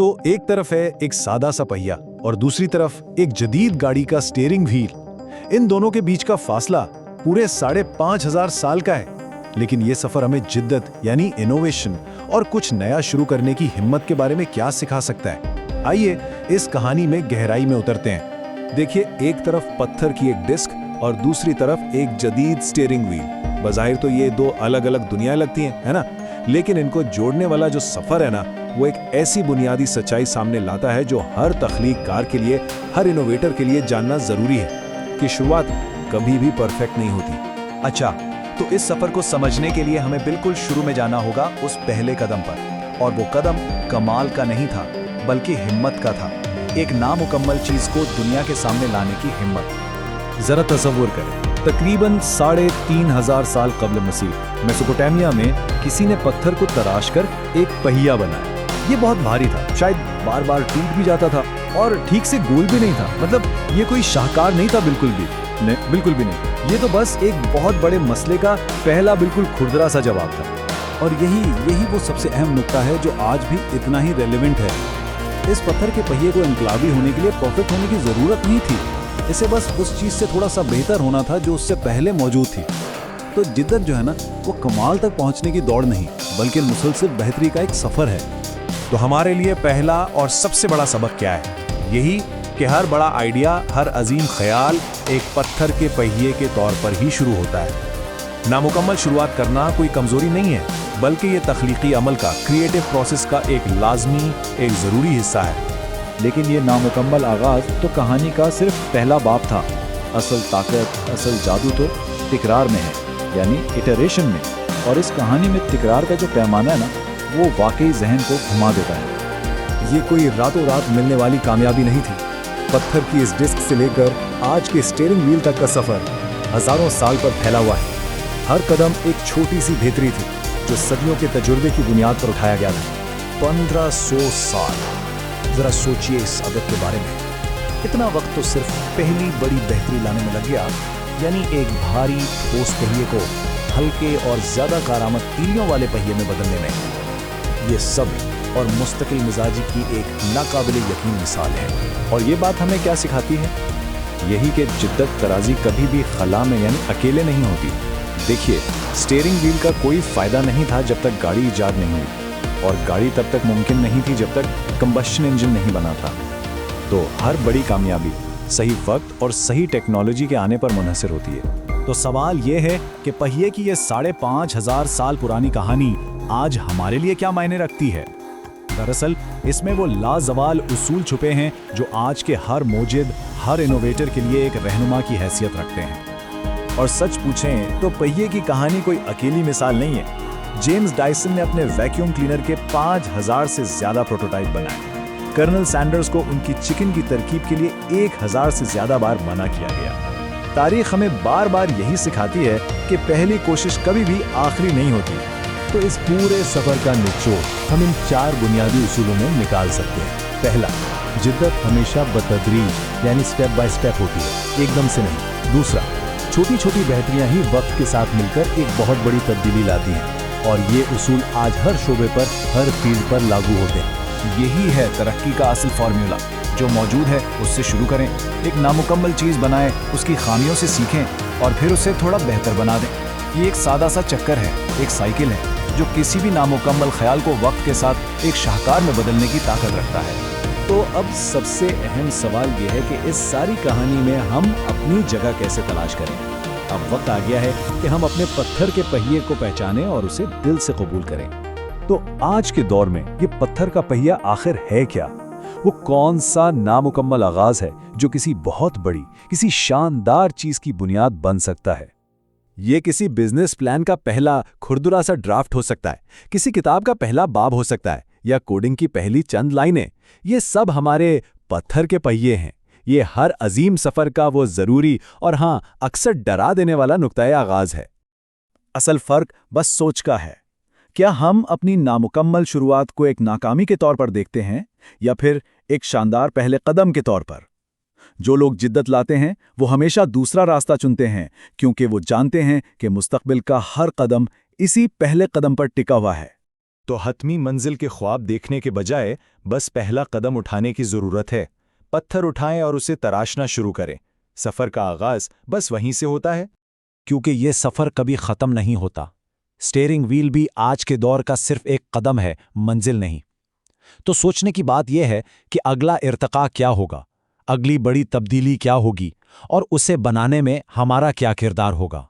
तो एक तरफ है एक सादा सा पहिया और दूसरी तरफ एक जदीद गाड़ी का स्टीयरिंग व्हील। इन दोनों के बीच का फासला पूरे 5,500 साल का है। लेकिन ये सफर हमें जिद्दत यानी इनोवेशन और कुछ नया शुरू करने की हिम्मत के बारे में क्या सिखा सकता है? आइए इस कहानी में गहराई में उतरते हैं। देखिए, एक तरफ पत्थर की एक डिस्क और दूसरी तरफ एक जदीद स्टीयरिंग व्हील। बज़ाहिर तो ये दो अलग अलग दुनिया लगती हैं, है ना? लेकिन इनको जोड़ने वाला जो सफर है ना, वो एक ऐसी बुनियादी सच्चाई सामने लाता है जो हर तख्लीककार के लिए, हर इनोवेटर के लिए जानना जरूरी है कि शुरुआत कभी भी परफेक्ट नहीं होती। अच्छा, तो इस सफर को समझने के लिए हमें बिल्कुल शुरू में जाना होगा उस पहले कदम पर। और वो कदम कमाल का नहीं था, बल्कि हिम्मत का था। एक नामुकम्मल चीज को दुनिया के सामने लाने की हिम्मत। जरा तसव्वुर करें, तकरीबन 3,500 साल कब्ल मसीह मेसोपोटामिया में किसी ने पत्थर को तराश कर एक पहिया बनाया। ये बहुत भारी था, शायद बार बार टूट भी जाता था और ठीक से गोल भी नहीं था। मतलब ये कोई शाहकार नहीं था, बिल्कुल भी नहीं। ये तो बस एक बहुत बड़े मसले का पहला बिल्कुल खुरदरा सा जवाब था। और यही वो सबसे अहम नुक्ता है जो आज भी इतना ही रेलेवेंट है। इस पत्थर के पहिए को इनकलाबी होने के लिए परफेक्ट होने की जरूरत नहीं थी। इसे बस उस चीज से थोड़ा सा बेहतर होना था जो उससे पहले मौजूद थी। तो जिद्दत जो है ना, वो कमाल तक पहुंचने की दौड़ नहीं, बल्कि मुसलसल बेहतरी का एक सफर है। तो हमारे लिए पहला और सबसे बड़ा सबक क्या है? यही कि हर बड़ा आइडिया, हर अजीम ख्याल एक पत्थर के पहिए के तौर पर ही शुरू होता है। नामुकम्मल शुरुआत करना कोई कमजोरी नहीं है, बल्कि ये तख्लीकी अमल का, क्रिएटिव प्रोसेस का एक लाजमी, एक ज़रूरी हिस्सा है। लेकिन ये नामुकम्मल आगाज तो कहानी का सिर्फ पहला बाब था। असल ताकत, असल जादू तो तिकरार में है, यानी इटरेशन में। और इस कहानी में तिकरार का जो पैमाना है ना, वो वाकई जहन को घुमा देता है। ये कोई रातों रात मिलने वाली कामयाबी नहीं थी। पत्थर की इस डिस्क से लेकर आज के स्टीयरिंग व्हील तक का सफर हजारों साल पर फैला हुआ है। हर कदम एक छोटी सी बेहतरी थी जो सदियों के तजुर्बे की बुनियाद पर उठाया गया था। 1500 साल। जरा सोचिए इस साबित के बारे में। इतना वक्त तो सिर्फ पहली बड़ी बेहतरी लाने में लग गया, यानी एक भारी ठोस पहिए को हल्के और ज्यादा कारामद तीलियों वाले पहिए में बदलने में। ये सब और मुस्तकिल मिजाजी की एक नाकाबिले यकीन मिसाल है। और ये बात हमें क्या सिखाती है? यही कि जिद्दत तराजी कभी भी खला में यानी अकेले नहीं होती। देखिए, स्टीयरिंग व्हील का कोई फायदा नहीं था जब तक गाड़ी ईजाद नहीं हुई, और गाड़ी तब तक मुमकिन नहीं थी जब तक कंबस्शन इंजन नहीं बना था। तो हर बड़ी कामयाबी सही वक्त और सही टेक्नोलॉजी के आने पर मुनहसर होती है। तो सवाल यह है कि पहिए की ये 5,500 साल पुरानी कहानी आज हमारे लिए क्या मायने रखती है? दरअसल इसमें वो लाजवाल उसूल छुपे हैं जो आज के हर मोजिद, हर इनोवेटर के लिए एक रहनुमा की हैसियत रखते हैं। और सच पूछें तो पहिए की कहानी कोई अकेली मिसाल नहीं है। जेम्स डायसन ने अपने वैक्यूम क्लीनर के 5,000 से ज्यादा प्रोटोटाइप बनाए। कर्नल सैंडर्स को उनकी चिकन की तरकीब के लिए 1,000 से ज्यादा बार मना किया गया। तारीख हमें बार बार यही सिखाती है कि पहली कोशिश कभी भी आखिरी नहीं होती। तो इस पूरे सफर का निचोड़ हम इन 4 बुनियादी उसूलों में निकाल सकते हैं। पहला, जिद्दत हमेशा बतदरीज यानी स्टेप बाय स्टेप होती है, एकदम से नहीं। दूसरा, छोटी छोटी बेहतरियां ही वक्त के साथ मिलकर एक बहुत बड़ी तब्दीली लाती हैं, और ये उसूल आज हर शोबे पर, हर फील्ड पर लागू होते हैं। यही है तरक्की का असल फार्मूला। जो मौजूद है उससे शुरू करें, एक नामुकम्मल चीज़ बनाएं, उसकी खामियों से सीखें और फिर उसे थोड़ा बेहतर बना दें। ये एक सादा सा चक्कर है, एक साइकिल है जो किसी भी नामुकम्मल ख्याल को वक्त के साथ एक शाहकार में बदलने की ताकत रखता है। तो अब सबसे अहम सवाल ये है कि इस सारी कहानी में हम अपनी जगह कैसे तलाश करें। अब वक्त आ गया है कि हम अपने पत्थर के पहिए को पहचानें और उसे दिल से कबूल करें। तो आज के दौर में ये पत्थर का पहिया आखिर है क्या? वो कौन सा नामुकम्मल आगाज है जो किसी बहुत बड़ी, किसी शानदार चीज की बुनियाद बन सकता है? ये किसी बिजनेस प्लान का पहला खुरदुरा सा ड्राफ्ट हो सकता है, किसी किताब का पहला बाब हो सकता है, या कोडिंग की पहली चंद लाइनें। ये सब हमारे पत्थर के पहिए हैं। ये हर अजीम सफर का वो जरूरी और हाँ, अक्सर डरा देने वाला नुक्ता आगाज है। असल फर्क बस सोच का है। क्या हम अपनी नामुकम्मल शुरुआत को एक नाकामी के तौर पर देखते हैं या फिर एक शानदार पहले कदम के तौर पर? जो लोग जिद्दत लाते हैं वो हमेशा दूसरा रास्ता चुनते हैं, क्योंकि वो जानते हैं कि मुस्तकबिल का हर कदम इसी पहले कदम पर टिका हुआ है। तो हतमी मंजिल के ख्वाब देखने के बजाय बस पहला कदम उठाने की ज़रूरत है। पत्थर उठाएं और उसे तराशना शुरू करें। सफ़र का आगाज़ बस वहीं से होता है। क्योंकि ये सफ़र कभी ख़त्म नहीं होता। स्टीयरिंग व्हील भी आज के दौर का सिर्फ एक कदम है, मंजिल नहीं। तो सोचने की बात यह है कि अगला इर्तिका क्या होगा, अगली बड़ी तब्दीली क्या होगी और उसे बनाने में हमारा क्या किरदार होगा।